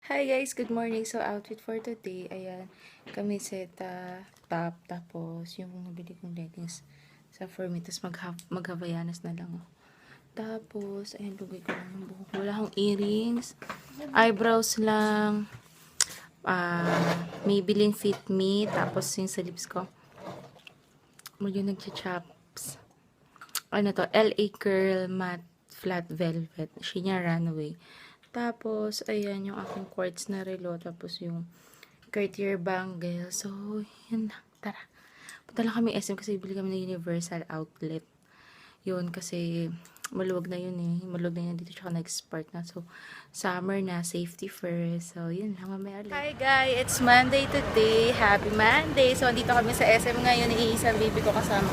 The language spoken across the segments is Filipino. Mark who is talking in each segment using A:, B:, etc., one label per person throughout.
A: Hi guys, good morning. So outfit for today, ayan, kami seta top, tapos yung nabili kong leggings sa for me, tapos mag-havayanas na lang. Oh. Tapos, ayan, lugay ko lang ng buhok. Wala akong earrings, eyebrows lang, Maybelline Fit Me, tapos yung sa lips ko, muli nagcha-chops. Ano to, LA Curl Matte Flat Velvet, Shinya Runway. Tapos, ayan, yung aking quartz na relo. Tapos, yung Cartier bangle. So, yun lang. Tara. Punta lang kami SM kasi bili kami ng Universal Outlet. Yun, kasi maluwag na yun eh. Maluwag na yun dito. Tsaka nag-spark na. So, summer na. Safety first. So, yun lang. Mamaya ulit. Hi guys! It's Monday today. Happy Monday! So, andito kami sa SM ngayon. Iisang baby ko kasama.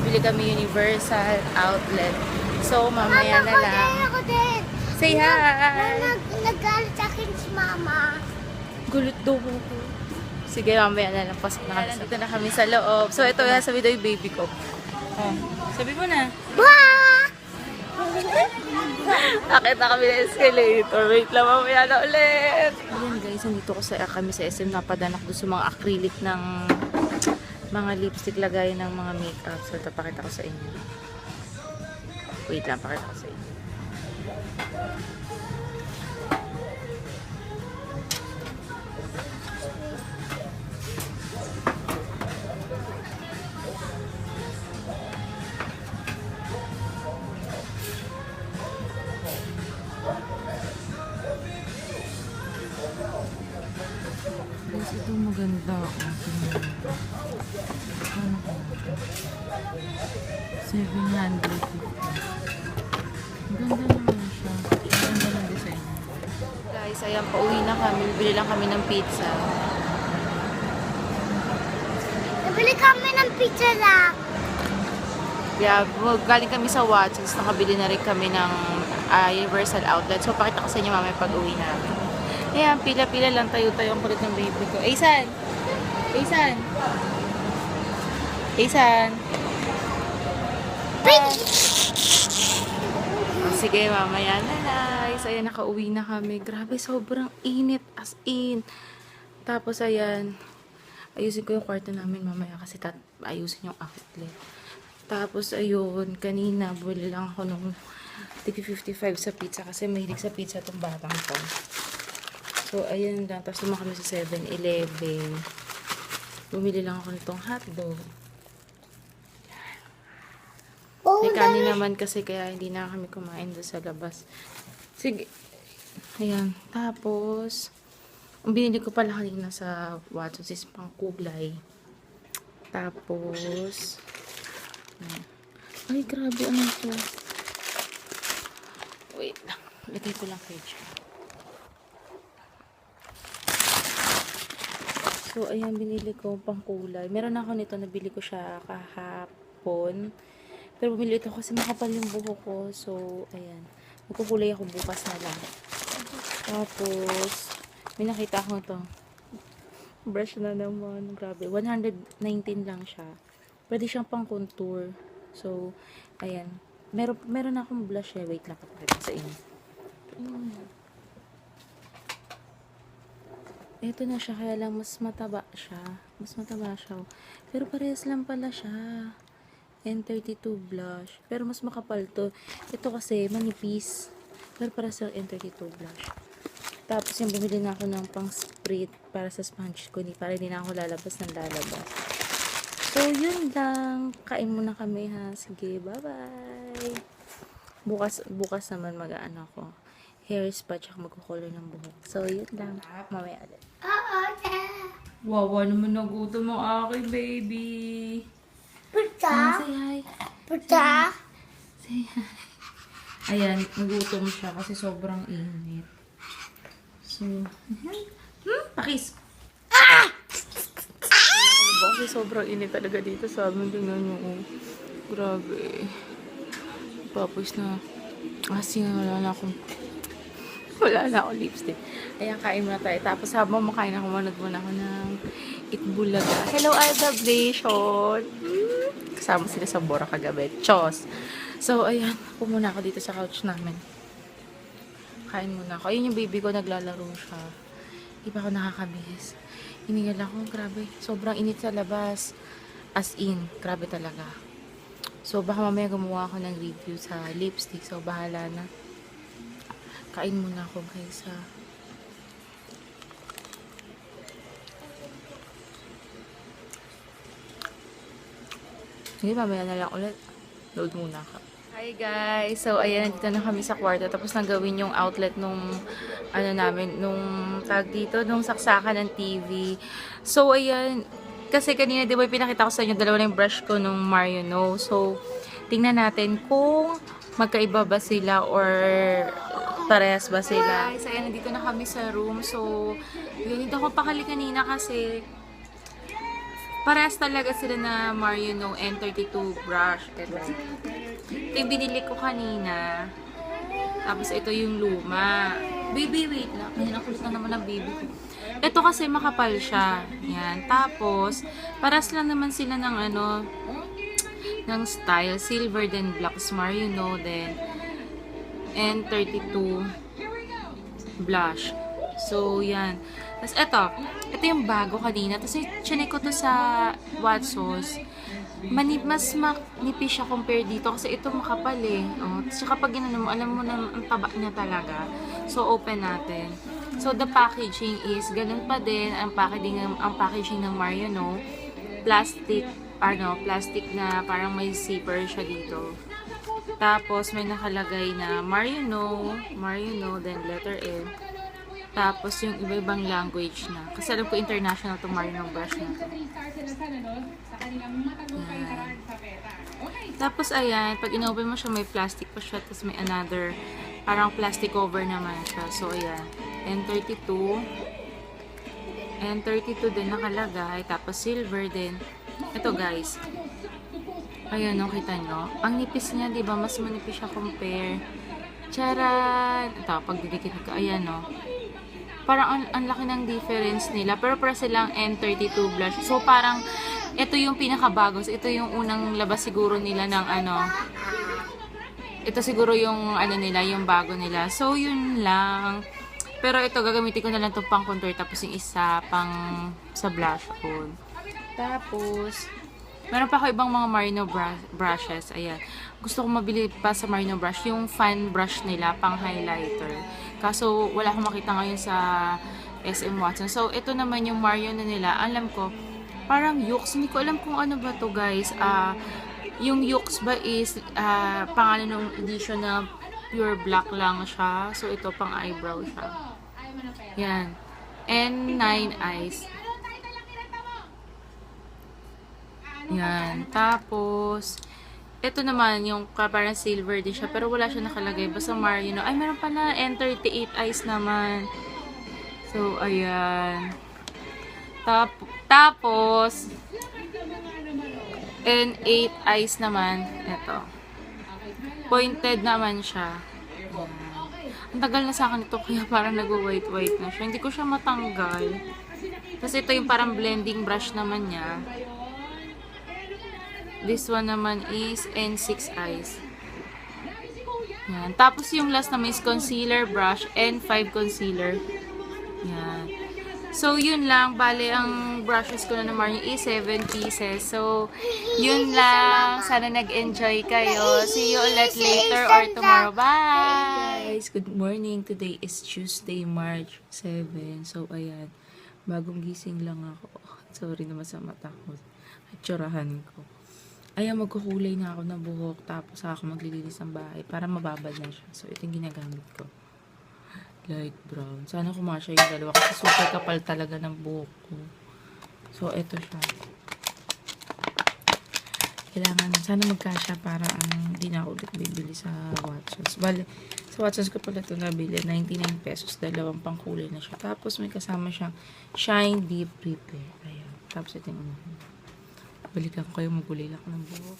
A: Bili kami Universal Outlet. So, mamaya na lang.
B: Ako din.
A: Say hi!
B: Nagalit sa akin si mama.
A: Gulit daw ko. Sige, mamaya na lang. Pasok na kami. Nandito na kami sa loob. So, ito yung sabi daw yung baby ko. Oh, sabi mo na.
B: Wah!
A: Akit na kami na escalator. Wait lang, mamaya na ulit. Ayan guys, nandito kami sa SM. Napadanak doon sa mga acrylic ng mga lipstick, lagay ng mga makeup. So, ito, pakita ko sa inyo. Wait lang, pakita ko sa inyo. Guys, ito maganda ako. Ano ko? 750. Ganda naman siya. Ganda ng design. Guys, ayan, pauwi na kami. Bibili lang kami ng pizza.
B: Nabili kami ng pizza lang.
A: Yeah, galing kami sa Watsons. Nakabili na rin kami ng Universal Outlet. So, pakita ko sa inyo mamaya pag uwi namin. Ayan, pila-pila lang tayo-tayo ang kulit ng baby ko. Aysan! Aysan! Aysan! Sige, mamaya na guys. Ayan, nakauwi na kami. Grabe, sobrang init. As in. Tapos, ayan. Ayusin ko yung kwarto namin mamaya kasi ayusin yung outlet. Tapos, ayun. Kanina, buli lang ako nung $55 sa pizza kasi mahilig sa pizza itong batang ko. So, ayan lang. Tapos, naman kami sa 7-Eleven. Bumili lang ako nitong hotdog. May kanin naman kasi kaya hindi na kami kumain doon sa labas. Sige. Ayan. Tapos, ang binili ko pala kanina sa Watsons is pang kulay. Tapos, ay, grabe. Ano ito? Wait lang. Lagay ko lang kay Diyo. So, ayan, binili ko pang kulay. Meron ako nito. Nabili ko siya kahapon. Pero bumili ito kasi makapal yung buhok ko. So, ayan. Magkukulay ako bukas na lang. Tapos, may nakita ko ito. Brush na naman. Grabe. 119 lang siya. Pwede siyang pang contour. So, ayan. Meron akong blush eh. Wait lang, kapag sa inyo. Ito na siya. Kaya lang mas mataba siya. Mas mataba siya. Pero parehas lang pala siya. N32 blush. Pero mas makapal to. Ito kasi manipis. Pero para sa N32 blush. Tapos yung bumili na ako ng pang sprit para sa sponge ko. Para hindi na ako lalabas ng lalabas. So yun lang. Kain muna kami ha. Sige, bye-bye. Bukas naman mag-ano ako. Hair spa tsaka magkukulor ng buhok. So yun lang. Mamaya ulit.
B: Oo,
A: Wawa naman nagutom mo aking baby.
B: pizza.
A: Say hi.
B: Pizza.
A: Say hi. Ayan, nagutom siya kasi sobrang init. So, pakis. Kasi sobrang init talaga dito sa amin. Tingnan nyo. Oh. Grabe. Tapos na, kasi wala na akong lipstick. Ayan, kain muna tayo. Tapos habang makain ako, manood muna ako ng Itbulaga. Hello, Adabnation! Kasama sila sa Bora kagabi. Chos! So, ayan. Pumuna ako dito sa couch namin. Kain muna ako. Ayun yung baby ko, naglalaro siya. Di pa ako nakakabihis. Hiningal ako, grabe. Sobrang init sa labas. As in, grabe talaga. So, baka mamaya gumawa ako ng review sa lipstick. So, bahala na. Kain muna ako, guys, ha. Sige, mamaya na lang ulit. Load muna ako. Hi guys! So, ayan, nandito na kami sa kwarto. Tapos nagawin yung outlet nung, ano namin, nung tag dito, nung saksakan ng TV. So, ayan, kasi kanina, di ba, pinakita ko sa inyo, dalawa na yung brush ko nung Mario No. So, tingnan natin kung magkaiba ba sila or parehas ba sila. Guys, ayan, nandito na kami sa room. So, yun, hindi ako pakali kanina kasi parehas talaga sila na Mario No N32 brush. Ito yung binili ko kanina. Tapos ito yung luma. Baby, wait lang. Ngayon ang kulit na naman ng baby ko. Ito kasi makapal siya. Yan. Tapos, parehas lang naman sila ng ano, ng style. Silver, then black is Mario No, then N32 blush. So, yan. Tapos, ito yung bago kanina. Tapos, chinek ko to sa Watsons. Mas manipis siya compare dito kasi ito makapal eh. Oh. Tapos, kapag ginano mo, alam mo na ang taba niya talaga. So, open natin. So, the packaging is, ganun pa din ang packaging ng Mario No. Plastic na parang may zipper siya dito. Tapos, may nakalagay na Mario No, then letter M. Tapos, yung iba-ibang language na. Kasi alam ko international itong Mario No brush na to. Ayan. Tapos, ayan, pag in-open mo siya, may plastic pa siya. Tapos, may another, parang plastic cover naman siya. So, ayan. N32. N32 din nakalagay. Tapos, silver din. Ito, guys. Ayan, no, kita nyo. Ang nipis niya, di ba? Mas manipis siya compare. Charan! Ito, pag didikit ko, ayan, no. Parang ang laki ng difference nila. Pero para silang N32 blush. So, parang, ito yung pinakabago. So, ito yung unang labas siguro nila ng ano. Ito siguro yung ano nila, yung bago nila. So, yun lang. Pero ito, gagamitin ko na lang itong pang contour. Tapos yung isa pang sa blush on. Tapos, meron pa ako ibang mga Marino brushes. Ayan. Gusto ko mabili pa sa Marino brush. Yung fan brush nila, pang highlighter. Kaso, wala akong makita ngayon sa SM Watson. So, ito naman yung Mario na nila. Alam ko, parang Yux. Hindi ko alam kung ano ba to guys. Yung Yux ba is, pangalan ng edition na pure black lang siya. So, ito pang eyebrow siya. Yan. N9 eyes. Yan. Tapos, ito naman, yung parang silver din siya, pero wala siya nakalagay. Basta Mario No. Ay, meron pala N38 eyes naman. So, ayan. Tapos, N8 eyes naman. Ito. Pointed naman siya. Ayan. Ang tagal na sa akin ito, kaya parang nag-white-white na siya. Hindi ko siya matanggal. Tapos, ito yung parang blending brush naman niya. This one naman is N6 eyes. Yan. Tapos yung last naman is concealer brush, N5 concealer. Yan. So, yun lang. Bale, ang brushes ko na naman is 7 pieces. So, yun lang. Sana nag-enjoy kayo. See you ulit later or tomorrow. Bye! Guys, good morning. Today is Tuesday, March 7. So, ayan. Bagong gising lang ako. Sorry naman sa mata ko. At tsurahan ko. Ayan, magkukulay na ako ng buhok. Tapos ako maglilinis ng bahay para mababad na siya. So, ito yung ginagamit ko. Light brown. Sana kumasya yung dalawa kasi super kapal talaga ng buhok ko. So, ito siya. Kailangan, sana magkasya para hindi na ako ulit bibili sa Watsons. Bale, sa Watsons ko pala ito nabili. 99 pesos. Dalawang pangkulay na siya. Tapos, may kasama siyang Shine Deep Repair. Ayan. Tapos, ito yung balikan ko kayo, magulay lang ng buhok.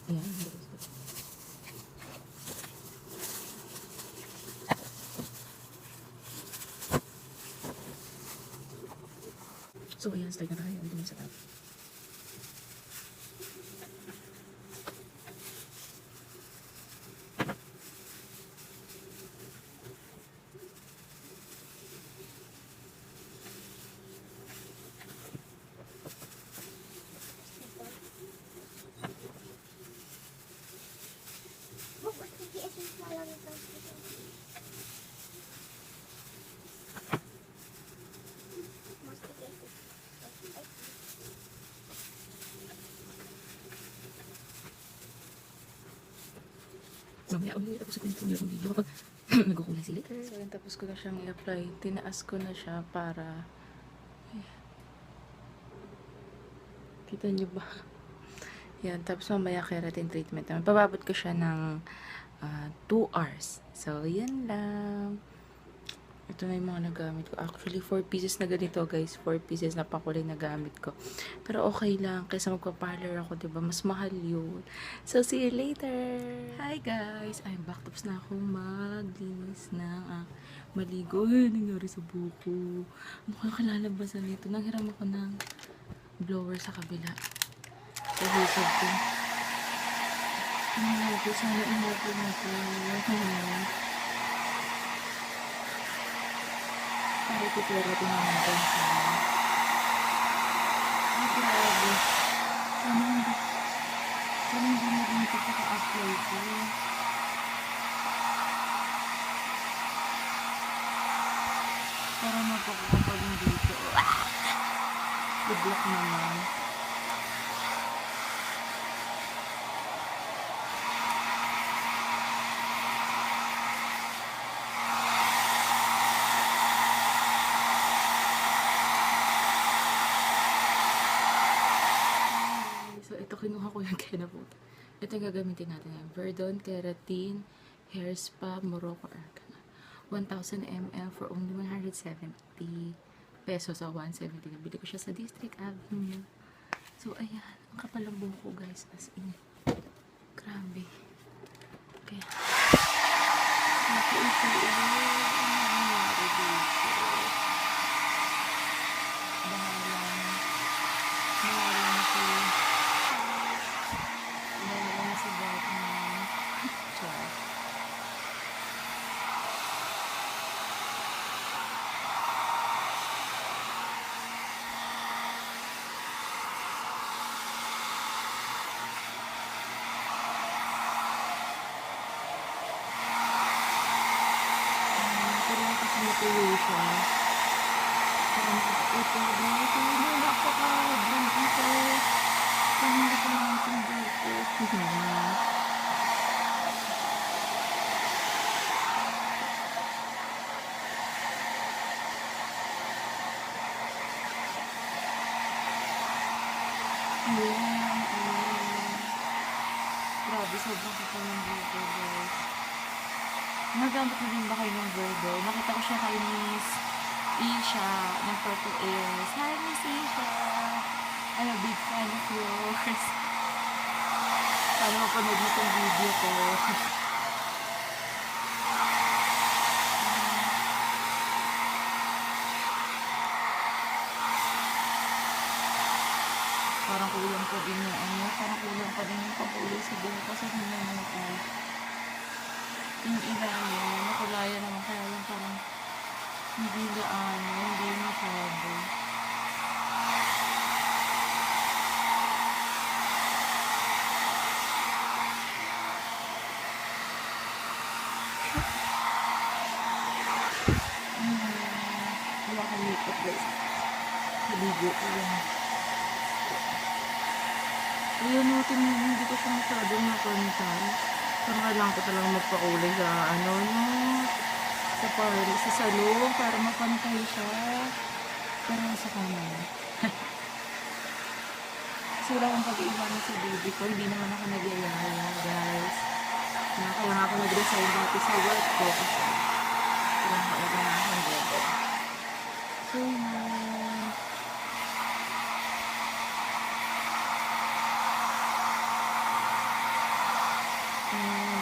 A: Ayan. So, ayan, start na tayo. Dito sa top. Mamaya ulit ako sa pinto niyo ng video kapag nagkukulay sila. So, yun, tapos ko na siyang i-apply. Tinaas ko na siya para... Ayan. Kita niyo ba? Yan, tapos mamaya keratin treatment naman. Pababot ko siya ng 2 hours. So, yan lang. Ito na yung mga nagamit ko. Actually, 4 pieces na ganito, guys. 4 pieces na pakulay na gamit ko. Pero okay lang. Kaysa magpa-parlor ako, diba? Mas mahal yun. So, see you later! Hi, guys! I'm back. Tapos na ako maglinis ng maligo. Ay, nangyari sa buko. Ano kaya kalalabasan nito? Nanghiram ako ng blower sa kabila. So, hisab ko. Inago. Sana inago na ko. Ay, tutulera din naman natin siya. Ay, grabe. Sana hindi na rin ito paka-apply ko. Para magpapakapag yung dito. Good luck naman. So, ito kinuha ko yung Kenaput. Ito yung gagamitin natin. Verdon, Keratin, Hair Spa, Morocco Argan. 1,000 ml for only 170 pesos o 170. Nabili ko siya sa District Avenue. So, ayan. Ang kapal ng buhok ko, guys. As in. Grabe. Kaya. Natuloy siya. Ito na napaka-brand dito. Hindi ko naman dito. Grabe, sobrang kapal ng buko, guys. Nagamit na rin ba kayo ng Virgo? Nakita ko siya kay Miss Isha ng Purple Airs. Hi, Miss Isha! I'm a big fan of yours. Sana mapanood mo itong video ko. Parang kulang pa din yung parang kulang pa din yung pakulay sa buho kasi hindi naman ako. Yung ilalim, nakulayan naman kaya yung parang hindi masyado. Wala kang makeup, guys. Naligo ko lang. Ayun, natin hindi ko siya masyadong nakontan. Parang kailangan ko talagang magpakulay sa sa parlor, sa salon para mapantay siya. Pero sa kanan. Kasi wala akong pag-iwanan sa baby ko. Hindi naman ako nagyayaya, guys. Kaya nga ako nag-resign dati sa work ko kasi kailangan na akong bebe. So,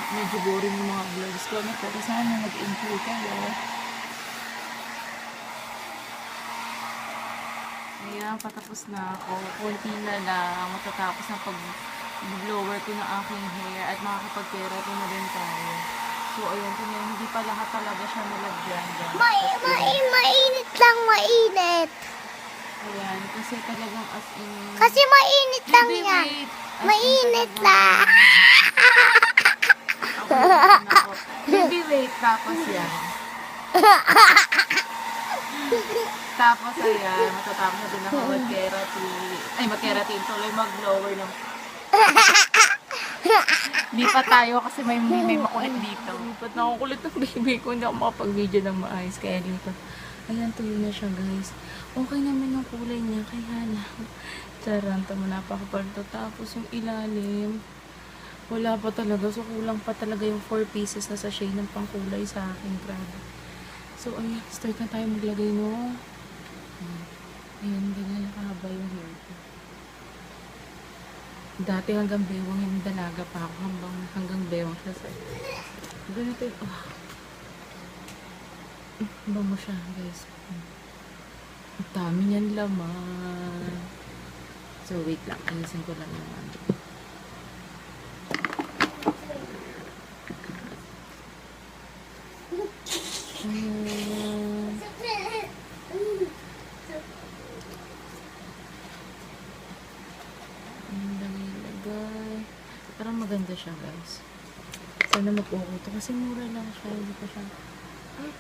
A: medyo boring yung mga vlogs ko. Pero sana nag-enjoy kayo. Kaya patapos na ako. Kunti na lang. Matatapos na pag-blower ko ng aking hair at makakapag-keratin na din tayo. So, ayun, tingnan, hindi pa lahat talaga siya nalagyan.
B: Mainit lang, mainit.
A: Ayan, kasi talagang as in...
B: Kasi mainit lang
A: Baby,
B: yan.
A: wait. As in
B: Mainit
A: talagang-
B: lang.
A: Ako. Baby, wait. Tapos yan. Tapos ayan, matatapos na din ako mag-keratin. Tuloy mag-blower ng... Lipat tayo kasi may makulit dito. Lipat na ako kulit ng baby ko. Hindi ako makapag-video ng maayos. Kaya lipat. Ayan, tuyo na siya, guys. Okay naman yung kulay niya. Kaya lang. Charanta mo, napakapalto. Tapos yung ilalim, wala pa talaga. So, kulang pa talaga yung 4 pieces na sachet ng pangkulay sa akin. Grabe. So, ayan. Start na tayo maglagay mo. Ayan, ganyan nakahaba yung hair ko. Dati hanggang bewang yung dalaga pa ako. Hanggang bewang siya sa... Ganito yung... Oh. Bango siya, guys. Ang dami niyan laman. So, wait lang. Ayusin ko lang yung ano. Parang maganda siya, guys. Sana mag-uko to. Kasi mura lang siya. Hindi pa siya... Ay!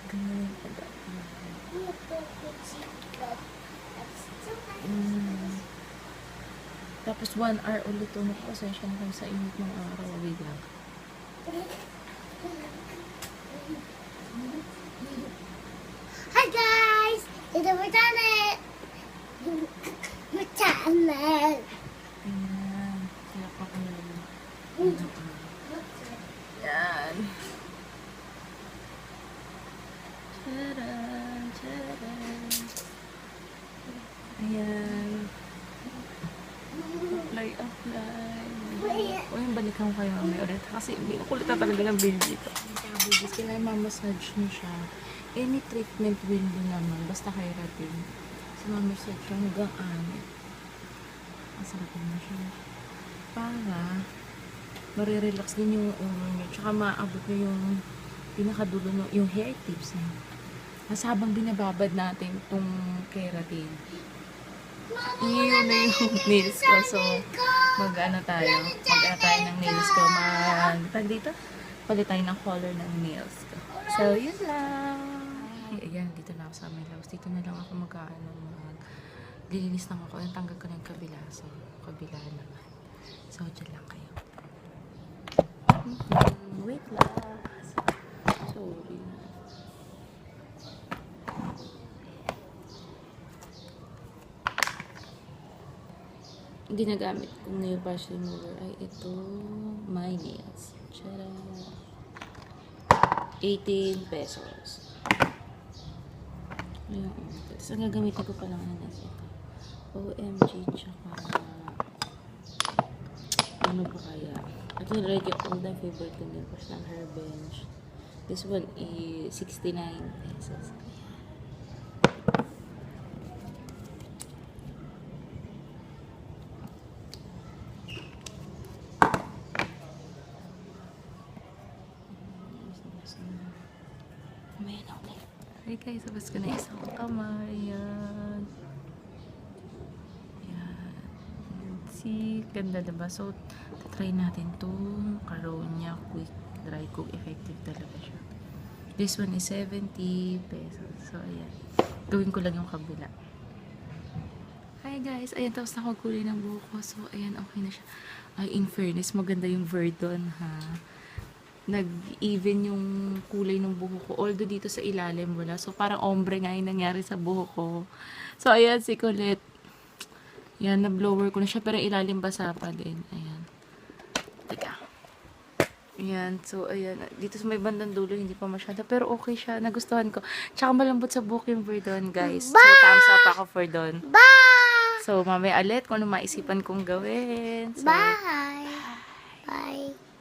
A: Ganyan yung Tapos 1 hour ulit ito. Pasensya na kayo sa init ng araw. Wait lang.
B: Hi guys! Ito mo channel! Mo channel!
A: Ayan. Kaya pa ko na. Yan. Charan, charan. Ayan. Apply. O yung balikan ko kayo may ulit. Kasi hindi ko kulit na talaga ng baby ko. Babies, kailangan mamassage niyo siya. Any treatment will do naman. Basta keratin. So, mamassage siya hanggang ano. Ang sarap na siya. Para marirelax din yung ulo niyo. Tsaka maabot niyo yung pinakadulo niyo, yung hair tips niyo. Mas habang binababad natin itong keratin, yun na yung nails ko. So, mag-ano tayo ng nails ko. Tag dito? Palit tayo ng color ng nails ko. So, yun lang. Ayan, dito na ako sa my house. Dito na lang ako lilinis lang ako. Yung tanggal ko na yung kabila. So, kabila naman. So, dyan lang kayo. Wait lang. Sorry. Ginagamit kong nail brush remover ay ito, My Nails. Tara! 18 pesos. Ayun. Tapos ang gagamitin ko pa lang na ito. OMG, tsaka ano ba kaya? Ito yung already all-time favorite ko nail brush ng Hairbench. This one is 69 pesos. Hey guys, sabas ko na isang kamay. Ayan. Ayan. See, ganda diba? So, try natin itong Caronia Quick Dry Cook. Effective talaga siya. This one is 70 pesos. So, ayan. Gawin ko lang yung kabila. Hi guys, ayan, tapos nakagulay ng buhok ko. So, ayan, okay na siya. Ay, in fairness, maganda yung Verdon, ha? Nag-even yung kulay ng buhok ko. Although dito sa ilalim wala. So, parang ombre nga yung nangyari sa buhok ko. So, ayan, si Colette. Yan, na-blower ko na siya. Pero ilalim basa pa din. Ayan. Teka. Ayan. So, ayan. Dito sa may bandang dulo, hindi pa masyado. Pero okay siya. Nagustuhan ko. Tsaka malambot sa buhok yung Verdon, guys. So, thumbs up ako for Verdon.
B: Bye!
A: So, mamaya ulit kung ano maisipan kong gawin. So,
B: Bye! Bye!